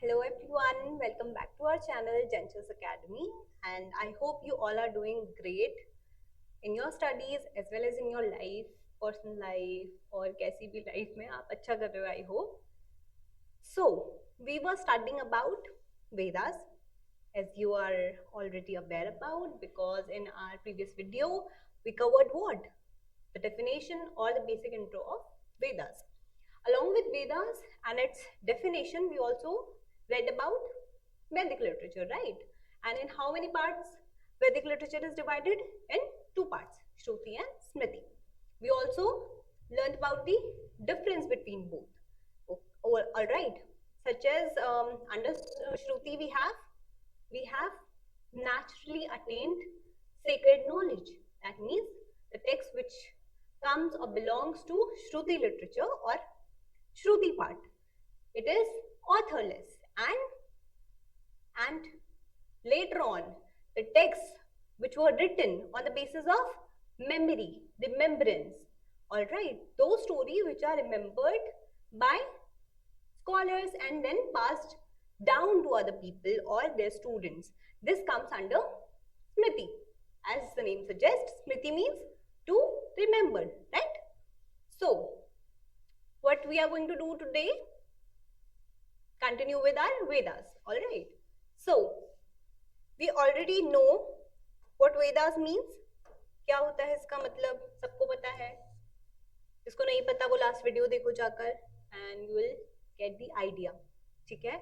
Hello everyone, welcome back to our channel Genchus Academy, and I hope you all are doing great in your studies as well as in your life, personal life और कैसी भी life में आप अच्छा कर रहे हो I hope. So we were studying about Vedas, as you are already aware about, because in our previous video we covered what? The definition or the basic intro of Vedas. Along with Vedas and its definition, we also read about Vedic literature, right? And in how many parts Vedic literature is divided? In two parts, Shruti and Smriti. We also learned about the difference between both. All right, such as under Shruti we have naturally attained sacred knowledge. That means the text which comes or belongs to Shruti literature or Shruti part. It is authorless and later on the texts which were written on the basis of memory, remembrance. All right, those stories which are remembered by scholars and then passed down to other people or their students. This comes under Smriti. As the name suggests, Smriti means to remember, right? So, what we are going to do today? Continue with our Vedas. All right. So, we already know what Vedas means. क्या होता है इसका मतलब सबको पता है. जिसको नहीं पता वो लास्ट वीडियो देखो जाकर and you will get the idea. ठीक है.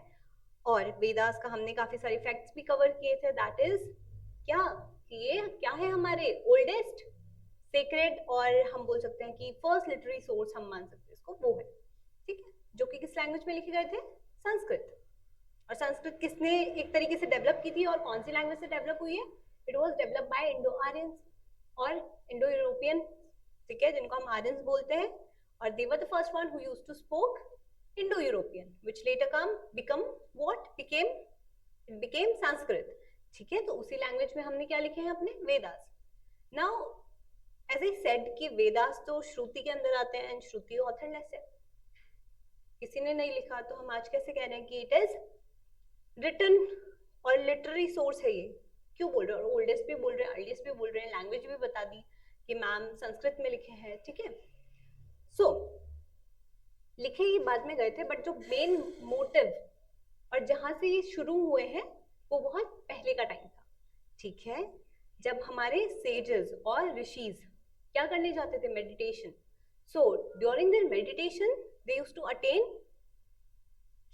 और वेदास का हमने काफी सारे फैक्ट्स भी कवर किए थे. दैट इज क्या कि ये क्या है हमारे ओल्डेस्ट सेक्रेड और हम बोल सकते हैं कि फर्स्ट लिटरेरी सोर्स हम मान सकते हैं इसको वो है. ठीक है. जो कि किस लैंग्वेज में लिखे गए थे? संस्कृत. और संस्कृत किसने एक तरीके से डेवलप की थी और कौन सी लैंग्वेज से डेवलप हुई है? It was developed by Indo Aryans और इंडो यूरोपियन. ठीक है, जिनको हम आर्यंस बोलते हैं. और they were the first one who used to spoke Indo-European, which later became Sanskrit. ठीक है, तो उसी लैंग्वेज में हमने क्या लिखे हैं अपने Vedas. Now as I said कि वेदास तो श्रुति के अंदर आते हैं एंड श्रुति ऑथरलेस है. किसी ने नहीं लिखा तो हम आज कैसे कह रहे हैं कि इट इज रिटन और लिटरेरी सोर्स है ये. क्यों बोल रहे हैं? ओल्डेस्ट भी बोल रहे हैं, अर्लीस्ट भी बोल रहे हैं, लैंग्वेज भी बता दी कि मैम संस्कृत में लिखे हैं. ठीक है. सो लिखे ही बाद में गए थे, बट जो मेन मोटिव और जहां से ये शुरू हुए हैं वो बहुत पहले का टाइम था. ठीक है, जब हमारे सेजेस और ऋषिज क्या करने जाते थे? Meditation. So during their meditation they used to attend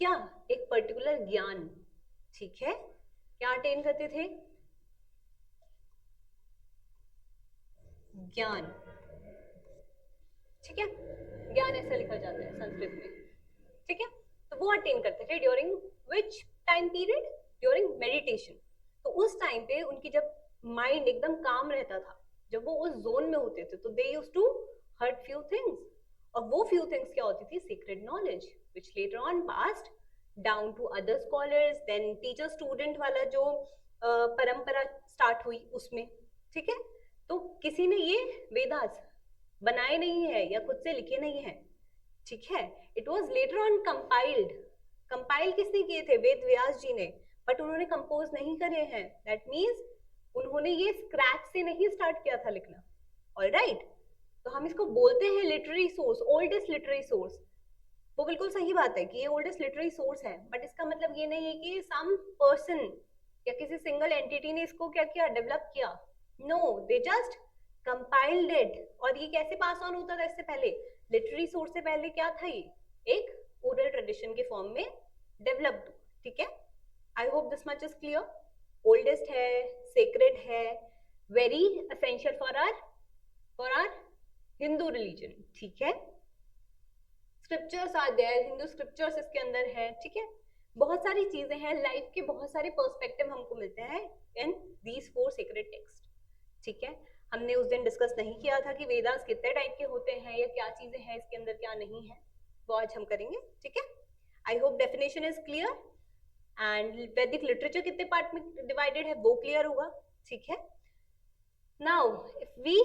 क्या? एक पर्टिकुलर ज्ञान. ठीक है, क्या अटेन करते थे? ज्ञान. ठीक है, ज्ञान ऐसा लिखा जाता है संस्कृत में. ठीक है, तो वो अटेन करते थे during which time period? During meditation. तो उस टाइम पे उनकी जब माइंड एकदम काम रहता था, जब वो उस जोन में होते थे, तो they used to heard few things. और वो फ्यू थिंग्स क्या होती थी? Secret knowledge which later on passed down to other scholars. Then teacher student वाला जो परंपरा स्टार्ट हुई उसमें. ठीक है, तो किसी ने ये वेदास बनाए नहीं है या खुद से लिखे नहीं है. ठीक है, it was later on compiled. Compile किसने किए थे? वेद व्यास जी ने. बट उन्होंने कंपोज नहीं करे हैं. दैट मीन्स उन्होंने ये स्क्रैच से नहीं स्टार्ट किया था लिखना. ऑलराइट, तो हम इसको बोलते हैं literary source, oldest literary source. वो बिल्कुल सही बात है कि ये ओल्डेस्ट लिटरेरी सोर्स है, बट इसका मतलब ये नहीं है कि सम पर्सन या किसी सिंगल एंटिटी ने इसको क्या किया? डेवलप किया. No, they just compiled it. और ये कैसे पास ऑन होता था इससे पहले? लिटरेरी सोर्स से पहले क्या था? ये एक ओरल ट्रेडिशन के फॉर्म में डेवलप्ड. ठीक है, I hope this much is clear. Oldest है, सेक्रेड है, very essential for our Hindu religion. ठीक है, scriptures are there, Hindu scriptures इसके अंदर है. ठीक है, बहुत सारी चीजें हैं, लाइफ के बहुत सारे पर्सपेक्टिव हमको मिलते हैं इन दीज 4 सेक्रेड टेक्स्ट. ठीक है, हमने उस दिन डिस्कस नहीं किया था कि वेदास कितने टाइप के होते हैं या क्या चीजें हैं इसके अंदर, क्या नहीं है, वो आज हम करेंगे. ठीक है, I hope definition is clear. And Vedic literature कितने पार्ट में डिवाइडेड है वो क्लियर होगा. ठीक है, now if we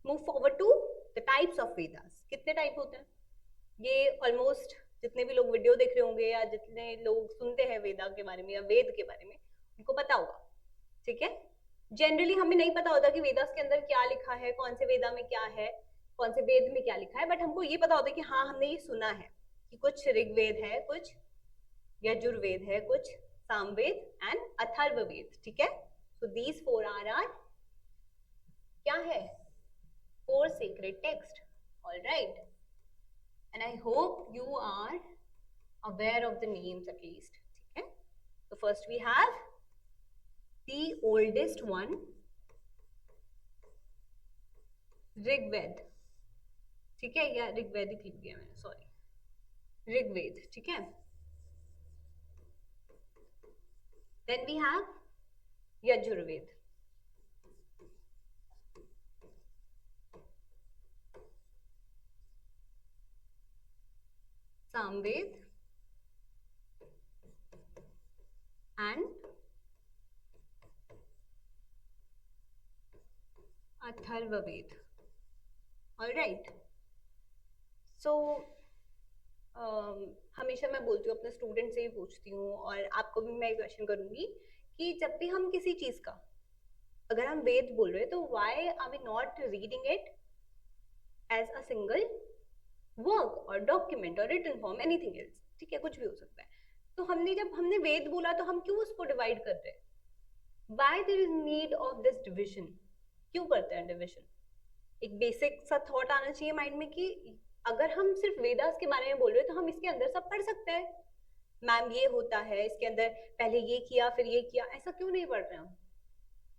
move forward to the types of Vedas. कितने टाइप होते हैं? ये ऑलमोस्ट जितने भी लोग वीडियो देख रहे होंगे या जितने लोग सुनते हैं वेदा के बारे में या वेद के बारे में, उनको पता होगा, ठीक है। जनरली हमें नहीं पता होता कि वेदास के अंदर क्या लिखा है, कौन से वेदा में क्या है, कौन से वेद में क्या लिखा है, बट हमको ये पता होता है कि हाँ हमने ये सुना है कि कुछ ऋग्वेद है, कुछ यजुर्वेद है, कुछ सामवेद एंड अथर्ववेद, ठीक है। सो दीज फोर आर क्या है, four sacred text, all right, and I hope you are aware of the names at least, ठीक है। So first we have the oldest one, Rigveda, ठीक है, या ऋग्वेद ही लिख दिया मैंने, सॉरी, ऋग्वेद, ठीक है। Then we have Yajurveda, Samaveda and Atharvaveda, all right. So हमेशा मैं बोलती हूँ, अपने स्टूडेंट से ही पूछती हूँ और आपको भी मैं क्वेश्चन करूंगी कि जब भी हम किसी चीज का, अगर हम वेद बोल रहे हैं तो why are we not reading it as a single work और डॉक्यूमेंट और रिटन फॉर्म, एनीथिंग एल्स, ठीक है, कुछ भी हो सकता है। तो जब हमने वेद बोला तो हम क्यों उसको डिवाइड कर रहे हैं, why there is need of this division, क्यों करते हैं डिविजन। एक बेसिक सा थॉट आना चाहिए माइंड में कि अगर हम सिर्फ वेदास के बारे में बोल रहे हैं तो हम इसके अंदर सब पढ़ सकते हैं, मैम ये होता है इसके अंदर, पहले ये किया फिर ये किया, ऐसा क्यों नहीं पढ़ रहे हम।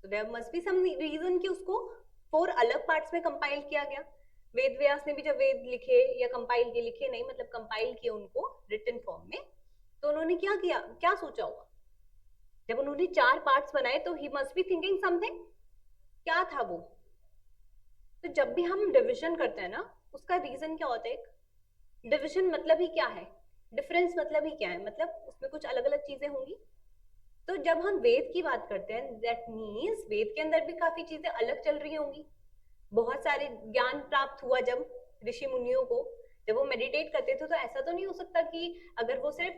तो there must be some reason कि उसको 4 अलग पार्ट्स में कंपाइल किया गया। वेद व्यास ने भी जब वेद लिखे या कंपाइल के, लिखे नहीं मतलब कंपाइल किए उनको रिटन फॉर्म में, तो उन्होंने क्या किया, क्या सोचा होगा, जब उन्होंने 4 पार्ट्स बनाए तो he must be thinking something, क्या था वो। तो जब भी हम डिविजन करते हैं ना, उसका रीजन क्या होता है, डिविजन मतलब ही क्या है, डिफरेंस मतलब ही क्या है, मतलब उसमें कुछ अलग अलग चीजें होंगी। तो जब हम वेद की बात करते हैं दैट मीन्स वेद के अंदर भी काफी चीजें अलग चल रही होंगी, बहुत सारे ज्ञान प्राप्त हुआ जब ऋषि मुनियों को, जब वो मेडिटेट करते थे, तो ऐसा तो नहीं हो सकता कि अगर वो सिर्फ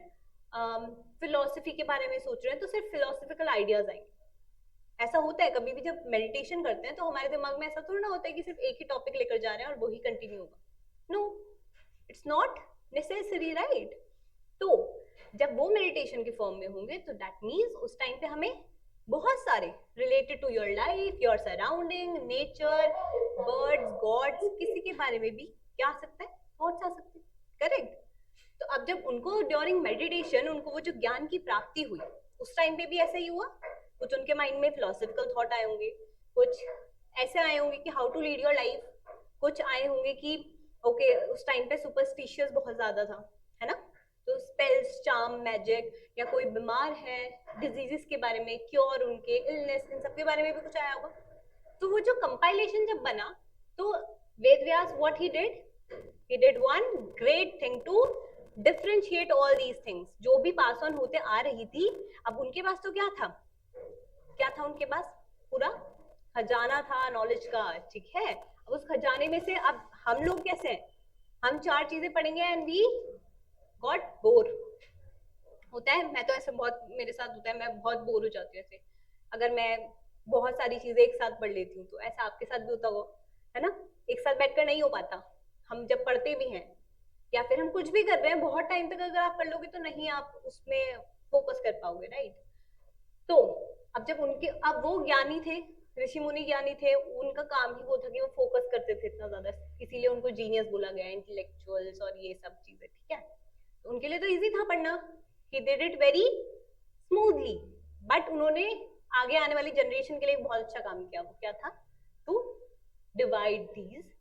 फिलोसफी के बारे में सोच रहे हैं तो सिर्फ फिलोसफिकल आइडियाज आएंगे। ऐसा होता है कभी भी जब मेडिटेशन करते हैं तो हमारे दिमाग में ऐसा थोड़ा ना होता है कि सिर्फ एक ही टॉपिक लेकर जा रहे हैं और वही कंटिन्यू होगा, no, it's not necessary, right. तो जब वो मेडिटेशन के फॉर्म में होंगे तो दैट मीन्स उस टाइम पे हमें बहुत सारे related to your life, your surrounding, nature, birds, gods, किसी के बारे में भी क्या आ सकता है, थॉट्स आ सकते हैं, करेक्ट। तो अब जब उनको ड्यूरिंग मेडिटेशन उनको वो जो ज्ञान की प्राप्ति हुई, उस टाइम पे भी ऐसा ही हुआ, कुछ उनके माइंड में फिलोसफिकल थॉट आए होंगे, कुछ ऐसे आए होंगे कि how to lead your life, कुछ आए होंगे कि ओके उस टाइम पे सुपरस्टिशियस बहुत ज्यादा था, है ना, तो स्पेल्स, चार्म, मैजिक, या कोई बीमार है, डिजीजेस के बारे में, क्योर, उनके इलनेस, इन सब के बारे में भी कुछ आया होगा। तो वो जो कंपाइलेशन जब बना तो Veda Vyasa what he did one great thing to differentiate all these things, जो भी पास ऑन होते आ रही थी। अब उनके पास तो क्या था उनके पास पूरा खजाना था नॉलेज का, ठीक है। अब उस खजाने में से अब हम लोग कैसे हैं, हम 4 चीजें पढ़ेंगे एंड वी गॉट बोर, होता है, मैं तो ऐसे बहुत, मेरे साथ होता है, मैं बहुत बोर हो जाती हूँ ऐसे, अगर मैं बहुत सारी चीजें एक साथ पढ़ लेती हूँ, तो ऐसा आपके साथ भी होता हो, है ना, एक साथ बैठकर नहीं हो पाता। हम जब पढ़ते भी हैं या फिर हम कुछ भी कर रहे हैं बहुत टाइम तक अगर आप पढ़ लोगे तो नहीं आप उसमें फोकस कर पाओगे, राइट। तो अब जब उनके, अब वो ज्ञानी थे, ऋषि मुनि ज्ञानी थे, उनका काम ही वो था कि वो फोकस करते थे इतना ज्यादा, इसीलिए उनको जीनियस बोला गया, इंटेलेक्चुअल्स और ये सब चीजें, ठीक है। तो उनके लिए तो इजी था पढ़ना, he did it very smoothly, but उन्होंने आगे आने वाली जनरेशन के लिए बहुत अच्छा काम किया, वो क्या था, to divide these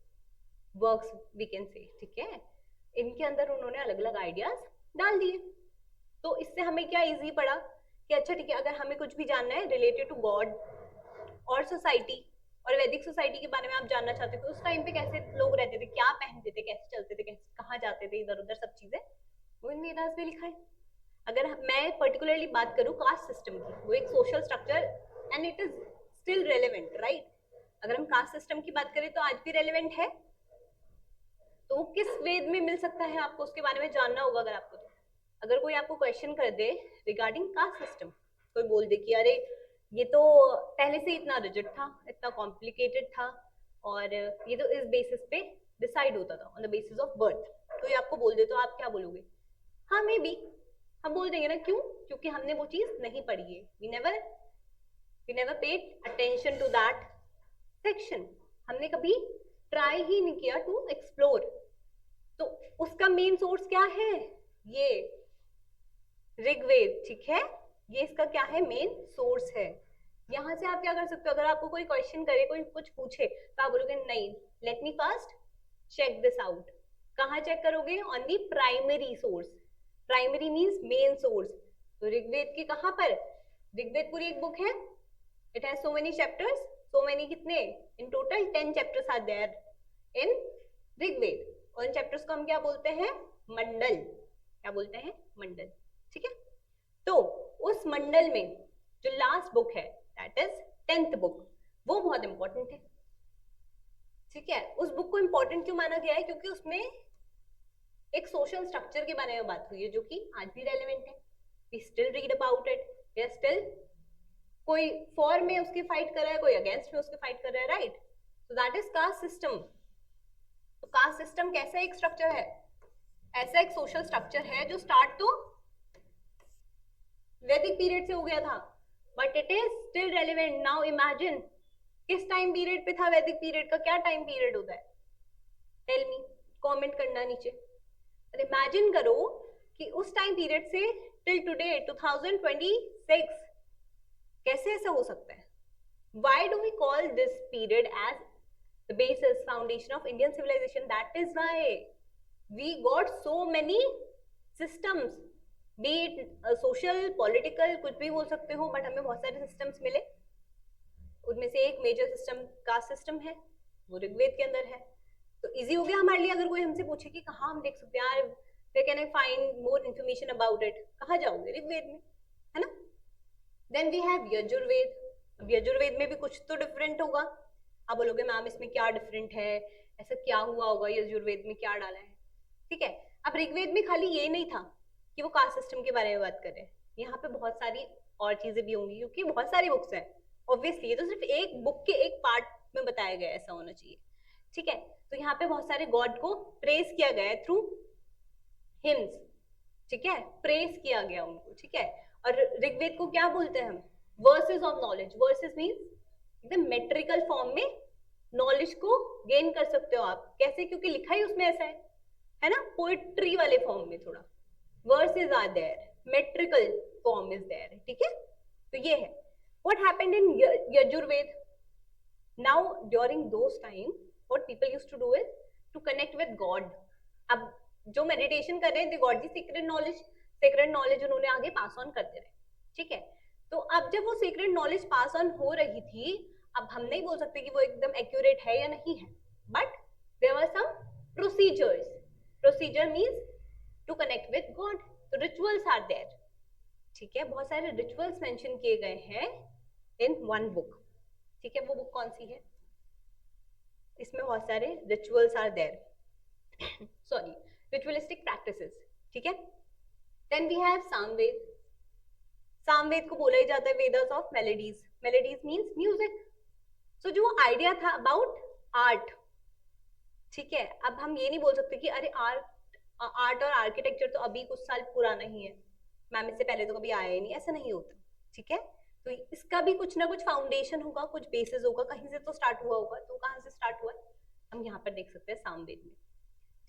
works we can say, ठीक है। इनके अंदर उन्होंने अलग अलग आइडियाज डाल दिए। तो इससे हमें क्या इजी पड़ा कि अच्छा ठीक है, अगर हमें कुछ भी जानना है रिलेटेड टू गॉड और सोसाइटी और वैदिक सोसाइटी के बारे में आप जानना चाहते थे, उस टाइम पे कैसे लोग रहते थे, क्या पहनते थे, कैसे चलते थे, कैसे कहाँ जाते थे, इधर उधर सब चीजें वो इन वेदास में लिखा है। अगर मैं पर्टिकुलरली बात करूँ कास्ट सिस्टम की, वो एक social structure and it is still relevant, right. अगर हम कास्ट सिस्टम की बात करें तो आज भी रेलेवेंट है। तो वो किस वेद में मिल सकता है आपको उसके बारे में जानना होगा। अगर आपको, अगर कोई आपको क्वेश्चन कर दे रिगार्डिंग कास्ट सिस्टम, कोई बोल दे कि अरे ये तो पहले से इतना रिजिड था, इतना कॉम्प्लिकेटेड था, और ये तो इस बेसिस पे डिसाइड होता था on the basis of birth, तो ये आपको बोल दे तो आप क्या बोलोगे? हाँ मे बी हम बोल देंगे ना, क्यों? क्योंकि हमने वो चीज नहीं पढ़ी है, we never paid attention to that section, हमने कभी ट्राई ही नहीं किया टू एक्सप्लोर। तो उसका मेन सोर्स क्या है? ये ऋग्वेद, ठीक है, ये इसका क्या है? मेन सोर्स है। यहां से आप क्या कर सकते हो, अगर आपको कोई क्वेश्चन करे, कोई कुछ पूछे, तो आप बोलोगे नहीं, let me first check this out. कहाँ चेक करोगे? On the primary source. Primary means main source. तो ऋग्वेद की कहाँ पर? ऋग्वेद पूरी एक बुक है, it has so many chapters, so many कितने? In total 10 chapters are there in Rigveda. और इन चैप्टर्स को हम क्या बोलते हैं? मंडल। क्या बोलते हैं? मंडल, ठीक है। तो उस मंडल में जो लास्ट बुक है दैट इज 10th बुक, वो बहुत इंपॉर्टेंट है, ठीक है। उस बुक को इंपॉर्टेंट क्यों माना गया है? क्योंकि उसमें एक सोशल स्ट्रक्चर के बारे में बात हुई है जो कि आज भी रेलेवेंट है। We still read about it, we are still, कोई फॉर में उसकी फाइट कर रहा है, कोई अगेंस्ट में उसकी फाइट कर रहा है, right. So that is caste system. तो कास्ट सिस्टम कैसा एक स्ट्रक्चर है? ऐसा एक सोशल स्ट्रक्चर है जो स्टार्ट तो वैदिक पीरियड से हो गया था, but it is still relevant now. Imagine किस टाइम पीरियड पे था वैदिक पीरियड का? क्या टाइम पीरियड होता है? टेल मी, कमेंट करना नीचे। और इमेजिन करो कि उस टाइम पीरियड से टिल टुडे 2026 कैसे ऐसा हो सकता है? Why do we call this period as the basis foundation of Indian civilization? That is why we got so many systems, be it social, political, कुछ भी बोल सकते हो, बट हमें बहुत सारे systems मिले। उनमें से एक मेजर सिस्टम कास्ट सिस्टम है, वो ऋग्वेद के अंदर है। तो इजी हो गया हमारे लिए। अगर कोई हमसे पूछे कि कहाँ हम देख सकते हैं यार, where can I find more information about it, कहाँ जाओगे? ऋग्वेद में, है ना। Then we have Yajurveda. अब यजुर्वेद में भी कुछ तो डिफरेंट होगा। आप बोलोगे मैम इसमें क्या डिफरेंट है, ऐसा क्या हुआ होगा, यजुर्वेद में क्या डाला है? ठीक है, अब ऋग्वेद में खाली ये नहीं था कि वो कास्ट सिस्टम के बारे में बात कर रहे हैं, यहाँ पे बहुत सारी और चीजें भी होंगी, क्योंकि बहुत सारी बुक्स हैं। ऑब्वियसली ये तो सिर्फ एक बुक के एक पार्ट में बताया गया, ऐसा होना चाहिए, ठीक है। तो यहाँ पे बहुत सारे गॉड को प्रेस किया गया है थ्रू हिम्स, ठीक है, प्रेस किया गया उनको, ठीक है। और ऋग्वेद को क्या बोलते हैं हम? Versus of knowledge. Versus means एकदम मेट्रिकल फॉर्म में नॉलेज को गेन कर सकते हो आप। कैसे? क्योंकि लिखा ही उसमें ऐसा है ना, पोएट्री वाले फॉर्म में थोड़ा। Verses are there, metrical form is there, ठीक है। तो ये है what happened in Yajurveda. Now during those time what people used to do is to connect with god. अब जो मेडिटेशन कर रहे हैं, they got the secret knowledge उन्होंने आगे पास ऑन करते रहे, ठीक है। तो अब जब वो सीक्रेट नॉलेज पास ऑन हो रही थी, अब हम नहीं बोल सकते कि वो एकदम एक्यूरेट है या नहीं है, but there were some procedures. Procedure means to connect with god, तो रिचुअल्स आर देयर, ठीक है। बहुत सारे रिचुअल्स मेंशन किए गए हैं इन वन बुक, ठीक है। वो बुक कौन सी है? इसमें बहुत सारे rituals are there sorry, ritualistic practices, ठीक है। Then we have Samaveda. Samaveda को बोला ही जाता है Vedas of melodies. Melodies means music. So जो आइडिया था अबाउट आर्ट, ठीक है। अब हम ये नहीं बोल सकते कि अरे आर्ट और आर्किटेक्चर तो अभी कुछ साल पुराना ही है, मैम इससे पहले तो कभी आया ही नहीं, ऐसा नहीं होता, ठीक है। तो इसका भी कुछ ना कुछ फाउंडेशन होगा, कुछ बेसिस होगा, कहीं से तो स्टार्ट हुआ होगा। तो कहाँ से स्टार्ट हुआ हम यहाँ पर देख सकते हैं सामवेद में,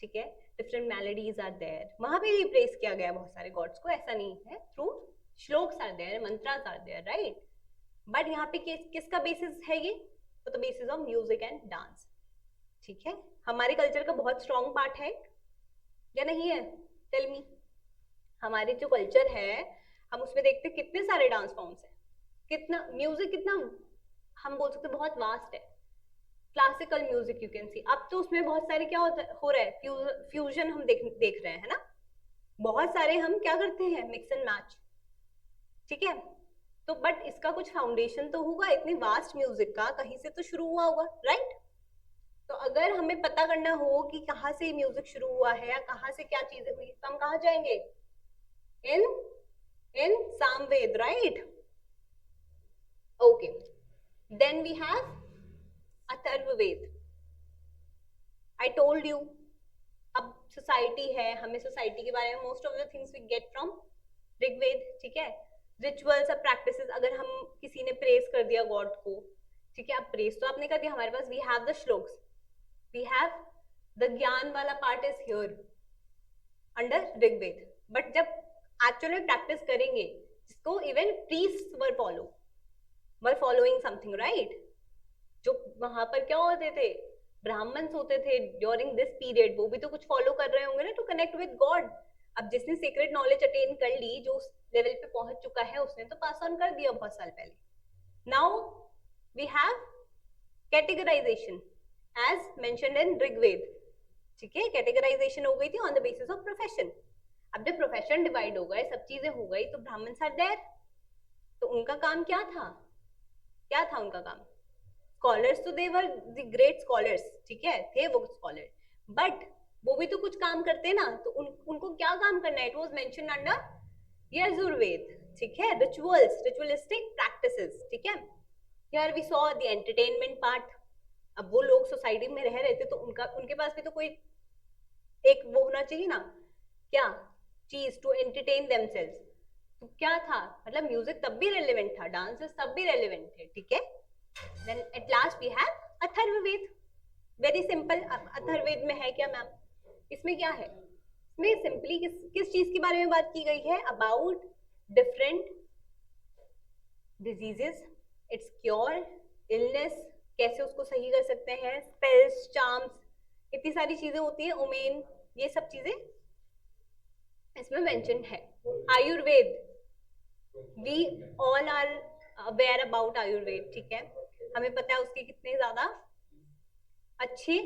ठीक है। डिफरेंट मेलोडीज आर देयर, वहां पे भी प्रेस किया गया बहुत सारे गॉड्स को, ऐसा नहीं है। Through shlokas are there, mantras are there, right. But यहाँ पे किसका बेसिस है ये? तो the basis of music and dance, ठीक है। हमारे कल्चर का बहुत स्ट्रॉन्ग पार्ट है या नहीं है? Tell me. हमारे जो कल्चर है, हम उसमें देखते हैं कितने सारे डांस फॉर्म्स है, कितना म्यूजिक, कितना हम बोल सकते बहुत वास्ट है। Classical music you can see, अब तो उसमें बहुत सारे क्या हो रहा है, फ्यूजन हम देख रहे हैं, है ना। बहुत सारे हम क्या करते हैं, मिक्स एंड मैच, ठीक है। तो बट इसका कुछ फाउंडेशन तो होगा, इतनी वास्ट म्यूजिक का कहीं से तो शुरू हुआ होगा, राइट। तो अगर हमें पता करना हो कि कहाँ से म्यूजिक शुरू हुआ है या कहाँ से क्या चीजें हुई, तो हम कहाँ जाएंगे? In in Samaveda, right? Okay, then we have Atharvaveda. I told you, अब सोसाइटी है, हमें सोसाइटी के बारे में most of the things we get from Rigveda. ठीक है, रिचुअल्स और प्रैक्टिसेस. अगर हम किसी ने प्रेज कर दिया गॉड को, ठीक है, अब प्रेज तो आपने कर दिया, हमारे पास we have the shlokas, we have the ज्ञान वाला part is here under Rigveda. But जब एक्चुअल में प्रैक्टिस करेंगे, जिसको even priest were following something, right? जो वहां पर क्या होते थे, ब्राह्मण्स होते थे ड्यूरिंग दिस पीरियड, वो भी तो कुछ फॉलो कर रहे होंगे ना टू कनेक्ट विद गॉड. अब जिसने सीक्रेट नॉलेज अटेन कर ली, जो उस लेवल पे पहुंच चुका है, उसने तो पास ऑन कर दिया बहुत साल पहले. Now we have categorisation as mentioned in Rigveda. ठीक है, कैटेगराइजेशन हो गई थी on the basis of profession. अब जब प्रोफेशन डिवाइड हो गए, सब चीजें हो गई, तो ब्राह्मण्स आर देयर. तो उनका काम क्या था? क्या था उनका काम? स्कॉलर्स तो दे वर द ग्रेट स्कॉलर्स, ठीक है, थे वो स्कॉलर, बट वो भी तो कुछ काम करते ना. तो उनको क्या काम करना है? It was mention under Yajurveda. ठीक है, रिचुअल्स, रिचुअलिस्टिक प्रैक्टिसेस. ठीक है, here we saw the entertainment part. अब वो लोग सोसाइटी में रह रहे थे, तो उनके पास भी तो कोई एक वो होना चाहिए ना, क्या चीज टू एंटरटेन देमसेल्व्स. तो क्या था, मतलब म्यूजिक तब भी रेलेवेंट था, डांसेस तब भी रेलेवेंट थे. ठीक है, then at last we have Atharvaveda. Very simple. Atharvaveda में है क्या मैम? इसमें क्या है? इसमें सिंपली किस चीज के बारे में बात की गई है? About different diseases, it's cure, illness, कैसे उसको सही कर सकते हैं, स्पेल्स, चार्म्स, इतनी सारी चीजें होती है, ओमेन, ये सब चीजें इसमें मेंशन है. Ayurveda, we all are aware about Ayurveda. ठीक है, हमें पता है उसके कितने ज्यादा अच्छे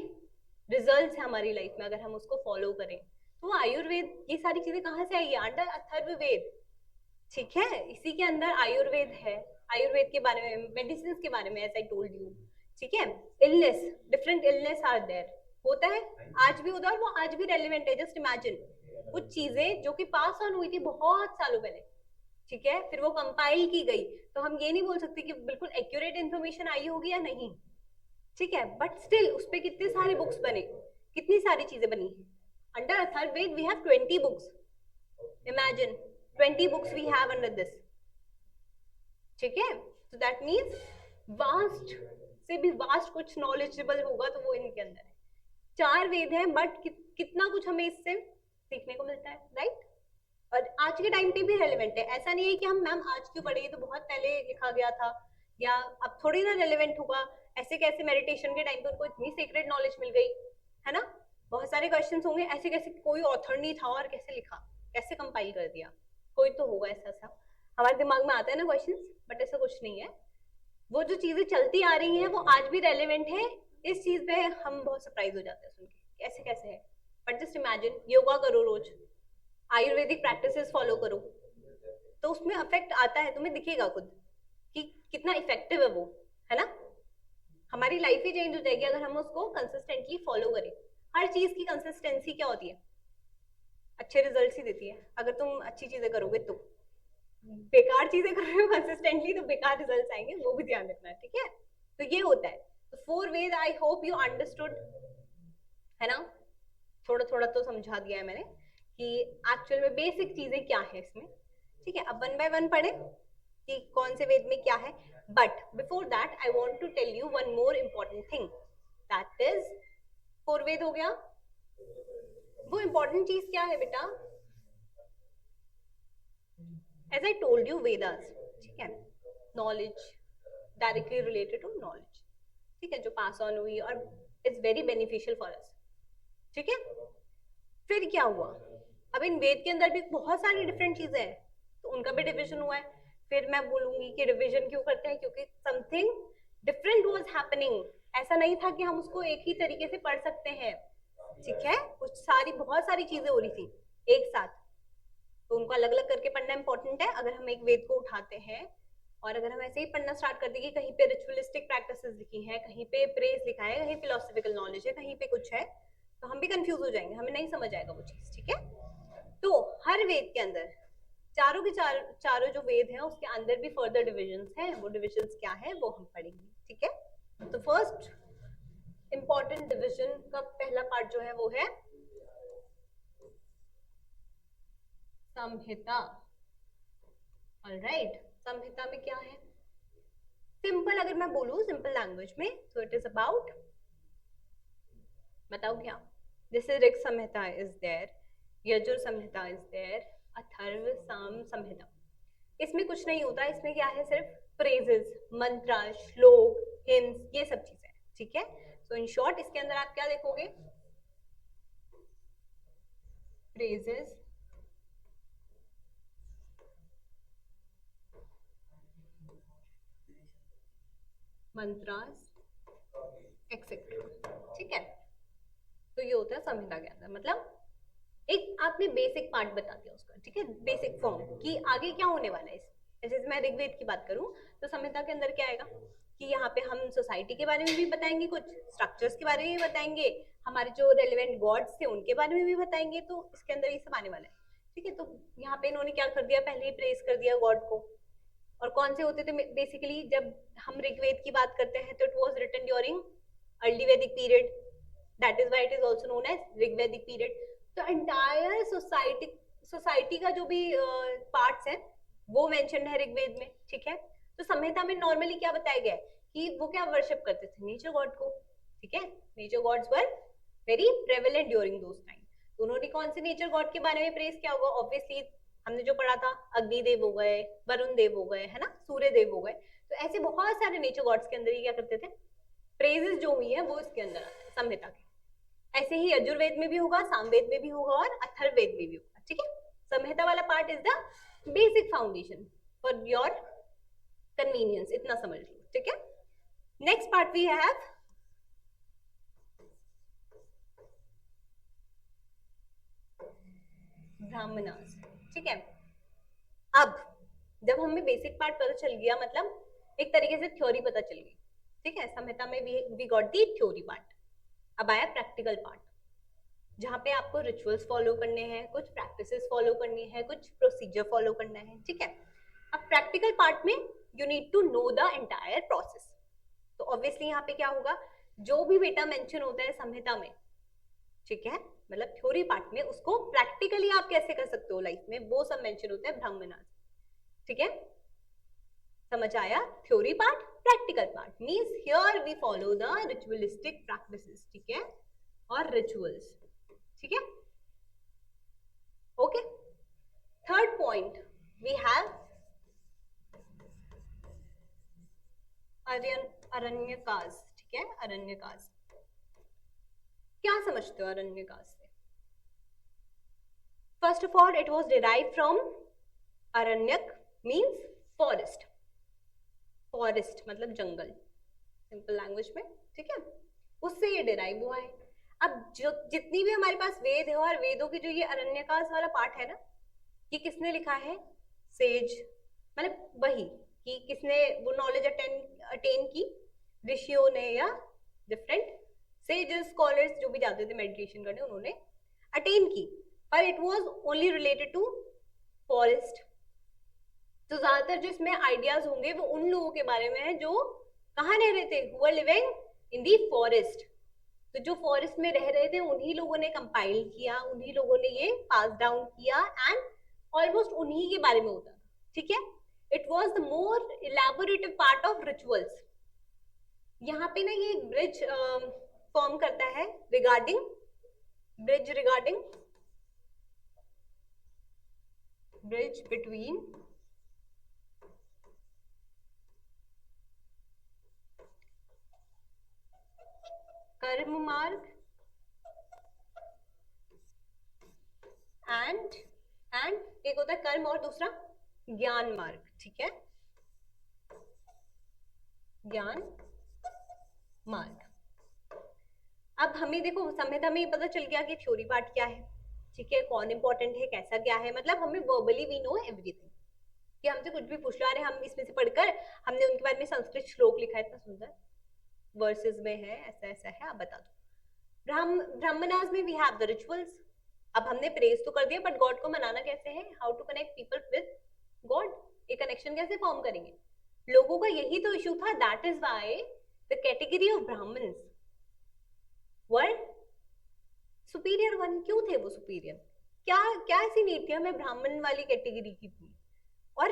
रिजल्ट्स हैं हमारी लाइफ में अगर हम उसको फॉलो करें. तो आयुर्वेद, ये सारी चीजें कहाँ से आई है? अंडर अथर्ववेद. ठीक है, इसी के अंदर आयुर्वेद है. आयुर्वेद के बारे में, मेडिसिन के बारे में, एज आई टोल्ड यू. ठीक है, illness, different illness are there, होता है, आज भी होता है, और वो आज भी रेलिवेंट है. जस्ट इमेजिन कुछ चीजें जो कि पास ऑन हुई थी बहुत सालों पहले, ठीक है, फिर वो कंपाइल की गई, तो हम ये नहीं बोल सकते कि बिल्कुल एक्यूरेट इन्फॉर्मेशन आई होगी या नहीं. ठीक है, बट स्टिल उस पे कितने सारे बुक्स बने, कितनी सारी चीजें बनी. Under Atharvaveda we have 20 books. Imagine 20 books we have under this. ठीक है, so that means वास्ट से भी वास्ट कुछ नॉलेजेबल होगा तो वो इनके अंदर है. 4 वेद हैं, बट कितना कुछ हमें इससे सीखने को मिलता है, राइट? और आज के टाइम पे भी रेलेवेंट है. ऐसा नहीं है कि हम मैम आज क्यों पढ़े, तो बहुत पहले लिखा गया था, या अब थोड़ी ना रेलेवेंट होगा. ऐसे कैसे मेडिटेशन के टाइम पे उनको इतनी सीक्रेट नॉलेज मिल गई है ना? बहुत सारे क्वेश्चंस होंगे, ऐसे कैसे कोई ऑथर नहीं था और कैसे लिखा, कैसे कंपाइल कर दिया? कोई तो होगा ऐसा सा, हमारे दिमाग में आता है ना क्वेश्चंस, बट ऐसा कुछ नहीं है. वो जो चीजें चलती आ रही हैं वो आज भी रेलेवेंट है. इस चीज पे हम बहुत सरप्राइज हो जाते हैं सुन के, कैसे कैसे है. बट जस्ट इमेजिन, योगा करो रोज, आयुर्वेदिक प्रैक्टिसेस फॉलो करो, तो उसमें इफेक्ट आता है, तुम्हें दिखेगा खुद कि कितना इफेक्टिव है वो, है ना? हमारी लाइफ ही चेंज हो जाएगी अगर हम उसको कंसिस्टेंटली फॉलो करें. हर चीज की कंसिस्टेंसी क्या होती है? अच्छे रिजल्ट्स ही देती है. अगर तुम अच्छी चीजें करोगे तो, बेकार चीजें कर रहे हो कंसिस्टेंटली तो बेकार रिजल्ट्स आएंगे, वो भी ध्यान रखना. ठीक है, तो ये होता है. तो 4 वेद, आई होप यू अंडरस्टूड, है ना? थोड़ा थोड़ा तो समझा दिया है मैंने कि एक्चुअल में बेसिक चीजें क्या है इसमें. ठीक है, अब 1 बाय 1 पढ़े कि कौन से वेद में क्या है. But before that I want to tell you one more important thing, that is 4 Veda हो गया. वो इम्पोर्टेंट चीज क्या है बेटा? As I told you, Vedas, ठीक है, knowledge, directly related to knowledge, ठीक है, जो पास ऑन हुई और it's very beneficial for us. ठीक है, फिर क्या हुआ? अब इन वेद के अंदर भी बहुत सारी डिफरेंट चीजें हैं, तो उनका भी डिवीजन हुआ है. फिर मैं बोलूंगी कि रिवीजन क्यों करते हैं, क्योंकि समथिंग डिफरेंट वाज हैपनिंग. ऐसा नहीं था कि हम उसको एक ही तरीके से पढ़ सकते हैं. ठीक है, कुछ बहुत सारी चीजें हो रही थी एक साथ, तो उनको अलग अलग करके पढ़ना इंपॉर्टेंट है. अगर हम एक वेद को उठाते हैं और अगर हम ऐसे ही पढ़ना स्टार्ट कर देंगे, कहीं पे रिचुअलिस्टिक प्रैक्टिसेस लिखी है, कहीं पे प्रेज लिखा है, कहीं फिलोसफिकल नॉलेज है, कहीं पे कुछ है, तो हम भी कंफ्यूज हो जाएंगे, हमें नहीं समझ आएगा वो चीज, ठीक है। तो हर वेद के अंदर चारों के चारों जो वेद हैं उसके अंदर भी फर्दर डिविजन्स हैं, वो डिविजन्स क्या है वो हम पढ़ेंगे, ठीक है। तो फर्स्ट इंपॉर्टेंट डिविजन का पहला पार्ट जो है वो है संहिता। ऑलराइट, संहिता में क्या है? सिंपल अगर मैं बोलूं सिंपल लैंग्वेज में, तो इट इज अबाउट, बताओ क्या? जैसे Rig Samhita is there, Yajur Samhita is there, Atharva Sama Samhita. इसमें कुछ नहीं होता, इसमें क्या है, सिर्फ प्रेजेस, मंत्रा, श्लोक, हिम्स, ये सब चीजें, ठीक है। सो इन शॉर्ट इसके अंदर आप क्या देखोगे? प्रेजेस, मंत्रास, एक्सेट्रा, ठीक है। तो ये होता है संहिता के अंदर, मतलब एक आपने बेसिक पार्ट बता दिया उसका, ठीक है, बेसिक फॉर्म कि आगे क्या होने वाला है। जैसे मैं ऋग्वेद की बात करूं तो संहिता के अंदर क्या आएगा कि यहाँ पे हम सोसाइटी के बारे में भी बताएंगे, कुछ स्ट्रक्चर्स के बारे में भी बताएंगे, हमारे जो रेलिवेंट गॉड्स थे उनके बारे में भी बताएंगे, तो इसके अंदर ये सब आने वाला है, ठीक है। तो यहाँ पे इन्होंने क्या कर दिया, पहले ही प्रेस कर दिया गॉड को। और कौन से होते थे बेसिकली, जब हम ऋग्वेद की बात करते हैं तो it was written during early Vedic period, that is why it is also known as Rigvedic period. तो एंटायर सोसाइटी का जो भी पार्ट्स हैं वो मेंशन है ऋग्वेद में, ठीक है। तो संहिता में नॉर्मली क्या बताया गया है कि वो क्या वर्शिप करते थे, नेचर गॉड को, ठीक है। Nature gods were very prevalent during those time. तो उन्होंने कौन से नेचर गॉड के बारे में प्रेस किया होगा? ऑब्वियसली हमने जो पढ़ा था, अग्निदेव हो गए, वरुण देव हो गए, है ना, सूर्य देव हो गए। तो ऐसे बहुत सारे नेचर गॉड्स के अंदर ये क्या करते थे, प्रेजेस जो हुई है वो इसके अंदर आता है संहिता के। ऐसे ही यजुर्वेद में भी होगा, सामवेद में भी होगा और अथर्ववेद में भी होगा, ठीक है। संहिता वाला part is the basic foundation for your convenience, इतना समझ लो, ठीक है। Next part we have Brahmanas, ठीक है। अब जब हमें बेसिक पार्ट पता चल गया, मतलब एक तरीके से थ्योरी पता चल गई, ठीक है, संहिता में we got the theory part. अब आया प्रैक्टिकल पार्ट, जहाँ पे आपको रिचुअल्स फॉलो करने हैं, कुछ प्रैक्टिसेस फॉलो करनी है, कुछ प्रोसीजर फॉलो करना है, ठीक है। अब प्रैक्टिकल पार्ट में you need to know the entire process. तो ऑब्वियसली यहाँ पे क्या होगा, जो भी बेटा मेंशन होता है संहिता में, ठीक है, मतलब थ्योरी पार्ट में, उसको प्रैक्टिकली आप कैसे कर सकते हो लाइफ में, वो सब मेंशन होता है ब्राह्मणास, ठीक है। समझ आया? Theory part, practical part means here we follow the ritualistic practices, ठीक है, और रिचुअल्स, ठीक है, okay. Third point we have Aranyakas, ठीक है, अरण्यकास। क्या समझते हो अरण्यकास से? First of all it was derived from Aranyaka means forest, forest मतलब जंगल, सिंपल लैंग्वेज में, ठीक है, उससे ये डिराइव हुआ है। अब जो जितनी भी हमारे पास वेद है और वेदों की जो ये अरण्यकास वाला पार्ट है ना, ये किसने लिखा है? सेज, मतलब वही कि किसने वो नॉलेज अटेन की, ऋषियों ने या डिफरेंट सेजेस स्कॉलर्स जो भी जाते थे मेडिटेशन करने, उन्होंने अटेन की, पर it was only related to forest. तो ज्यादातर जो इसमें आइडियाज होंगे वो उन लोगों के बारे में है जो कहाँ रह रहे थे, who are living in the forest. तो जो फॉरेस्ट में रह रहे थे उन्हीं लोगों ने कंपाइल किया, उन्हीं लोगों ने ये पास डाउन किया, एंड ऑलमोस्ट उन्हीं के बारे में होता था, ठीक है। It was the more elaborative part of rituals. यहाँ पे ना ये ब्रिज फॉर्म करता है regarding, bridge regarding, bridge between कर्म मार्ग एंड एक होता है कर्म और दूसरा ज्ञान मार्ग, ठीक है, ज्ञान मार्ग। अब हमें देखो संहिता में पता चल गया कि थ्योरी पार्ट क्या है, ठीक है, कौन इंपॉर्टेंट है, कैसा क्या है, मतलब हमें वर्बली वी नो एवरीथिंग, कि हमसे कुछ भी पूछ लो, अरे हम इसमें से पढ़कर हमने उनके बारे में संस्कृत श्लोक लिखा है, इतना सुंदर वर्सेस में है, ऐसा ऐसा है, आप बता दो। ब्राह्मणास में वी हैव द रिचुअल्स। अब हमने प्रेज तो कर दिया, बट गॉड को मनाना कैसे है, how to connect people with god, एक कनेक्शन कैसे फॉर्म करेंगे। लोगों का यही तो इशू था, that is why the category of Brahmins were superior one. क्यों थे वो सुपीरियर, क्या क्या ऐसी नीति हमें ब्राह्मण वाली कैटेगरी की थी। और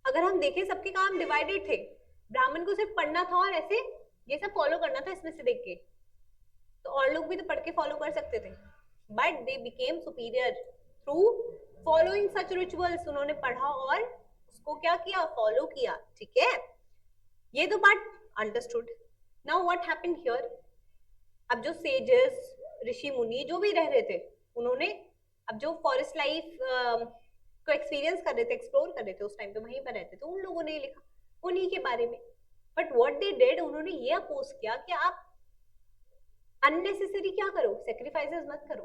अगर हम देखें सबके काम डिवाइडेड थे, ब्राह्मण को सिर्फ पढ़ना था और ऐसे ये सब फॉलो करना था इसमें से देख के, तो और लोग भी तो पढ़ के फॉलो कर सकते थे, but they became superior through following such rituals. उन्होंने पढ़ा और उसको क्या किया, फॉलो किया, ठीक है। ये तो part understood. Now what happened here, अब जो सेजेस, ऋषि मुनि जो भी रह रहे थे, उन्होंने अब जो फॉरेस्ट लाइफ को एक्सपीरियंस कर रहे थे, एक्सप्लोर कर रहे थे, उस टाइम पे वहीं पर रहते थे, उन लोगों ने लिखा उन्हीं के बारे में। बट व्हाट दे डिड, उन्होंने ये अपोज किया कि आप अननेसेसरी क्या करो, सेक्रीफाइसेस मत करो,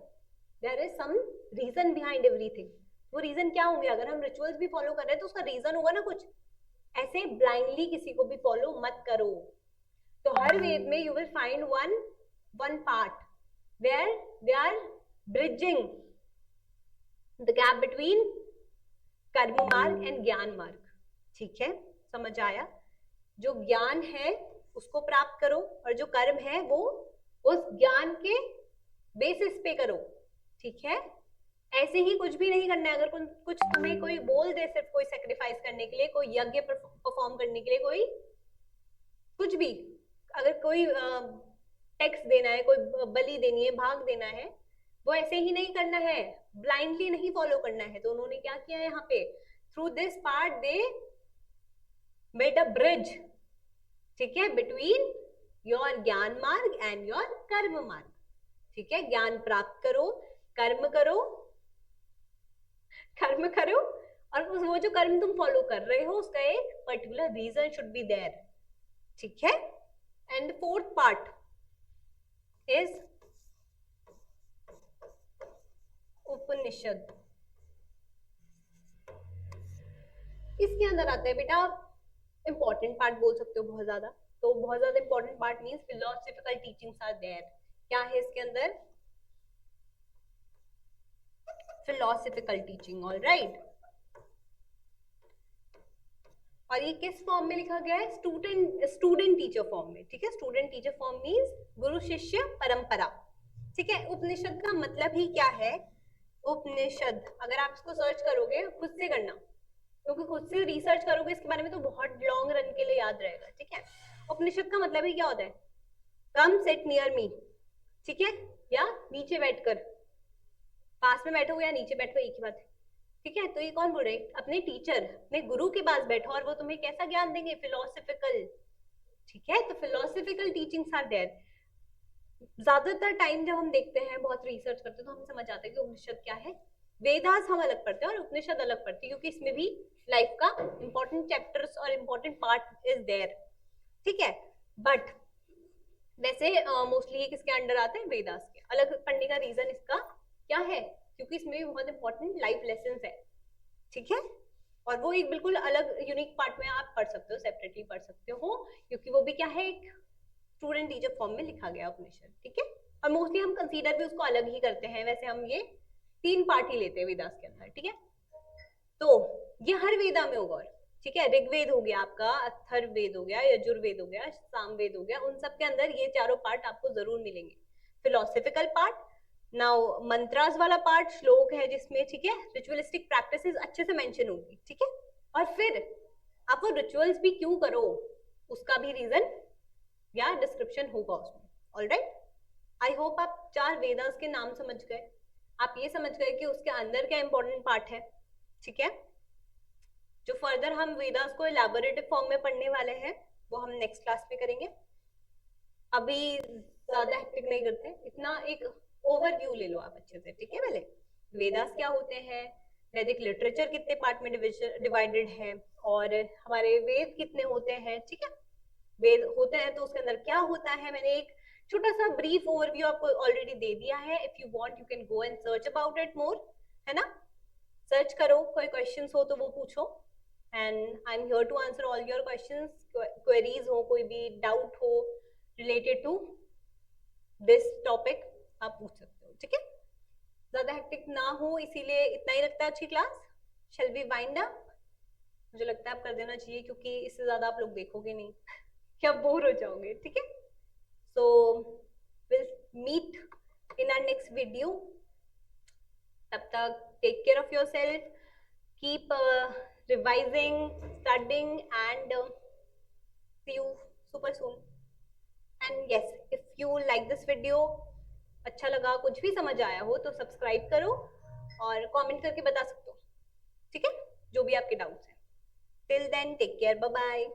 there is some reason behind everything. वो रीजन क्या होंगे, अगर हम रिचुअल्स भी फॉलो कर रहे हैं तो उसका रीजन होगा ना कुछ, ऐसे ब्लाइंडली किसी को भी फॉलो मत करो। तो हर वेद में you will find one part where they are bridging the gap between कर्म मार्ग एंड ज्ञान मार्ग, ठीक है, समझ आया। जो ज्ञान है उसको प्राप्त करो, और जो कर्म है वो उस ज्ञान के बेसिस पे करो, ठीक है। ऐसे ही कुछ भी नहीं करना है। अगर कुछ तुम्हें कोई बोल दे सिर्फ कोई सेक्रीफाइस करने के लिए, कोई यज्ञ परफॉर्म करने के लिए, कोई कुछ भी, अगर कोई टैक्स देना है, कोई बलि देनी है, भाग देना है, वो ऐसे ही नहीं करना है, ब्लाइंडली नहीं फॉलो करना है। तो उन्होंने क्या किया है यहाँ पे, through this part they made a bridge, ठीक है, बिटवीन योर ज्ञान मार्ग एंड योर कर्म मार्ग, ठीक है। ज्ञान प्राप्त करो, कर्म करो, कर्म करो, और वो जो कर्म तुम फॉलो कर रहे हो उसका एक particular reason should be there, ठीक है। And fourth part is Upanishad. इसके अंदर आता है बेटा इंपॉर्टेंट पार्ट, बोल सकते हो बहुत ज्यादा, तो बहुत ज्यादा important part means philosophical teachings are there. क्या है इसके अंदर, फिलोसॉफिकल टीचिंग, ऑलराइट। और ये किस फॉर्म में लिखा गया है, स्टूडेंट टीचर फॉर्म में, ठीक है। स्टूडेंट टीचर फॉर्म मींस गुरु शिष्य परंपरा, ठीक है। उपनिषद का मतलब ही क्या है, उपनिषद अगर आप इसको सर्च करोगे, खुद से करना, क्योंकि खुद से रिसर्च करोगे इसके बारे में तो बहुत लॉन्ग रन के लिए याद रहेगा, ठीक है। उपनिषद का मतलब ही क्या होता है, कम सिट नियर मी, ठीक है, या नीचे बैठकर, पास में बैठो या नीचे बैठो, एक ही बात है, ठीक है। तो ये कौन बोल रहे हैं, अपने टीचर, अपने गुरु के पास बैठो और वो तुम्हें कैसा ज्ञान देंगे, फिलोसॉफिकल, ठीक है। तो फिलोसॉफिकल टीचिंग्स आर देयर। ज्यादातर टाइम जब हम देखते हैं, बहुत रिसर्च करते हैं, तो हमें समझ आता है कि उपनिषद क्या है। वेदास हम अलग पढ़ते हैं और उपनिषद अलग पढ़ते हैं, क्योंकि इसमें भी लाइफ का इंपॉर्टेंट चैप्टर्स और इंपॉर्टेंट पार्ट इज देयर, ठीक है। बट वैसे मोस्टली ये किसके अंडर आता है, वेदास के। अलग पढ़ने का रीजन इसका क्या है, क्योंकि इसमें भी बहुत इंपॉर्टेंट लाइफ लेसन है, ठीक है। और वो एक बिल्कुल अलग यूनिक पार्ट में आप पढ़ सकते हो, सेपरेटली पढ़ सकते हो, क्योंकि वो भी क्या है, एक स्टूडेंट टीचर फॉर्म में लिखा गया उपनिषद, ठीक है। और मोस्टली हम कंसीडर भी उसको अलग ही करते हैं, वैसे हम ये 3 पार्ट ही लेते हैं वेदास के अंदर, ठीक है। तो ये हर वेदा में होगा, ठीक है। ऋग्वेद हो गया आपका, अथर्ववेद हो गया, यजुर्वेद हो गया, सामवेद हो गया, उन सब के अंदर ये चारों पार्ट आपको जरूर मिलेंगे। फिलोसॉफिकल पार्ट, नाउ मंत्रास वाला पार्ट, श्लोक है जिसमें, ठीक है, रिचुअलिस्टिक प्रैक्टिसेस अच्छे से मेंशन होगी, ठीक है। और फिर आप वो रिचुअल्स भी क्यों करो उसका भी रीजन या डिस्क्रिप्शन होगा उसमें, ऑलराइट। आई होप आप 4 वेदास के नाम समझ गए, आप ये समझ गए कि उसके अंदर क्या इंपॉर्टेंट पार्ट है, ठीक है। जो फर्दर हम वेदास को इलैबोरेटिव फॉर्म में पढ़ने वाले हैं वो हम नेक्स्ट क्लास में करेंगे। अभी ज्यादा हेक्टिक नहीं करते, इतना एक ओवरव्यू ले लो आप अच्छे से, ठीक है। पहले वेदास क्या होते हैं, वैदिक लिटरेचर कितने पार्ट में डिवाइडेड है, और हमारे वेद कितने होते हैं, ठीक है। वेद होते हैं तो उसके अंदर क्या होता है, मैंने एक छोटा सा ब्रीफ ओवरव्यू आपको ऑलरेडी दे दिया है। If you want you can go and search about it more, है ना। सर्च करो, कोई क्वेश्चंस हो तो वो पूछो, and I am here to answer all your questions. Queries हो, कोई भी डाउट हो रिलेटेड टू दिस टॉपिक, आप पूछ सकते हो. ठीक है, ज्यादा हेक्टिक ना हो, इसीलिए इतना ही रखता है आज की class. Shall we wind up? मुझे लगता है आप कर देना चाहिए, क्योंकि इससे ज्यादा आप लोग देखोगे नहीं क्या, बोर हो जाओगे. ठीक है, so will meet in our next video. तब तक take care of yourself, keep revising, studying, and see you super soon. And yes, if you like this video, अच्छा लगा, कुछ भी समझ आया हो तो सब्सक्राइब करो और कमेंट करके बता सकते हो. ठीक है, जो भी आपके डाउट्स हैं. Till then take care, bye bye.